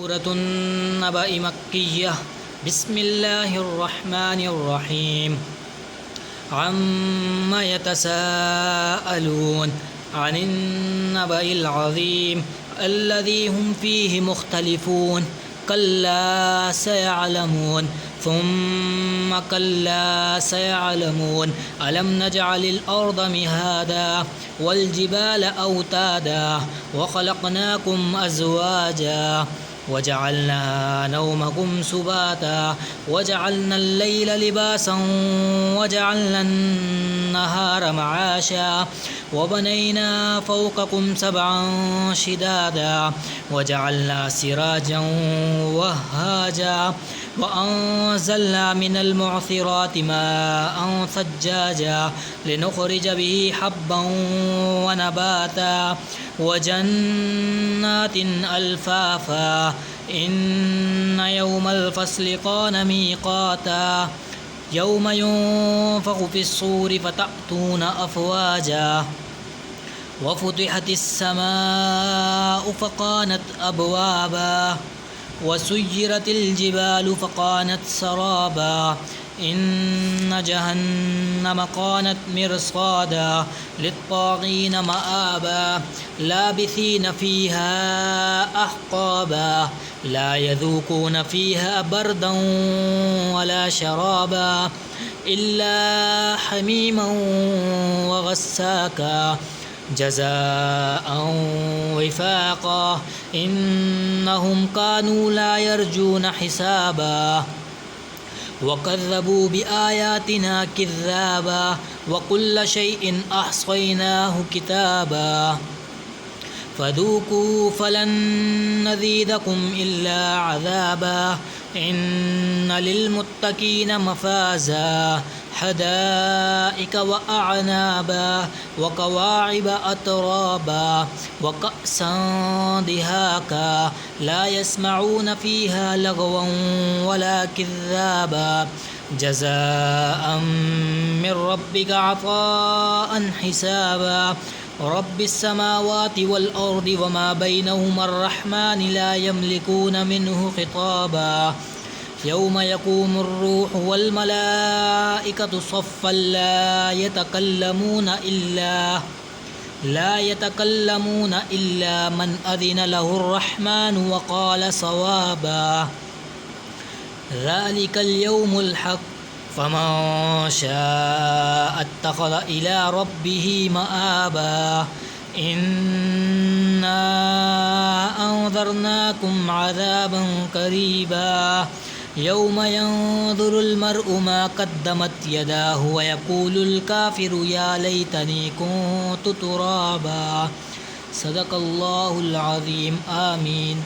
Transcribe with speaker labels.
Speaker 1: सूरत नबअ मक्किय्यह बिस्मिल्लाहिर्रहमानिर्रहीम अम्मा यतसाअलून अनिन नबइल अज़ीम अल्लज़ी हुम फ़ीहि मुख्तलिफ़ून कल्ला सयअलमून थुम्मा कल्ला सयअलमून अलम नजअलिल अर्ज़ मिहादा वल जिबाल औतादा व खलक़नाकुम अज़वाजा वजअलना नौमकुम सुबाता वजअलना अल-लैला लिबासन वजअलना अन-नहार मआशा वबनैना फ़ौक़कुम सबअन शिदादा वजअलना सिराजन वह्हाजा वअंज़लना मिनल मुअसिराति माअन सज्जाजा लिनुख़रिज बिही हब्बन व नबाता वजन्नातिन अल्फ़ाफ़ा इन्न यौमल फ़स्लि कान मीक़ाता यौम युन्फ़ख़ु फ़िस्सूरि फ़तअतून अफ़वाजा वफ़ुतिहतिस समाअु फ़कानत अबवाबा वसुय्यिरतिल जिबालु फ़कानत सराबा इन्न जहन्नम कानत मिरसादा लित्ताग़ीन मआबा लाबिसीन फ़ीहा अहक़ाबा ला यज़ूक़ून फ़ीहा बरदन वला शराबा इल्ला हमीमन व गस्साका जज़ाअन विफ़ाक़ा इन्नहुम कानू ला यरजून हिसाबा वकज़्ज़बू बिआयातिना किज़्ज़ाबा वकुल्ल शैइन अहसैनाहु किताबा फ़ज़ूक़ू फ़लन नज़ीदकुम इल्ला अज़ाबा इन्न लिलमुत्तक़ीन मफ़ाज़ा हदाइक व अअनाबा व कवाइब अतराबा व कअसन दिहाका ला यस्मऊन फ़ीहा लगवन वला किज़्ज़ाबा जज़ाअन मिन रब्बिक अताअन हिसाबा रब्बिस समावाति वल अर्दि वमा बैनहुमा अर्रहमान ला यमलिकून मिन्हु खिताबा यौम यक़ूमुर रूह वल मलाइकतु सफ़्फ़न ला यतकल्लमून इल्ला मन अज़िन लहुर रहमानु व क़ाल सवाबा ज़ालिकल यौमुल हक़्क़ फ़मन शाअ इत्तख़ज़ इला रब्बिही मआबा इन्ना अंज़रनाकुम अज़ाबन क़रीबा यौम यंज़ुरुल मर्'उ मा क़द्दमत यदाहु व यक़ूलुल काफ़िरु या लैतनी कुन्तु तुराबा सदक़ल्लाहुल अज़ीम आमीन।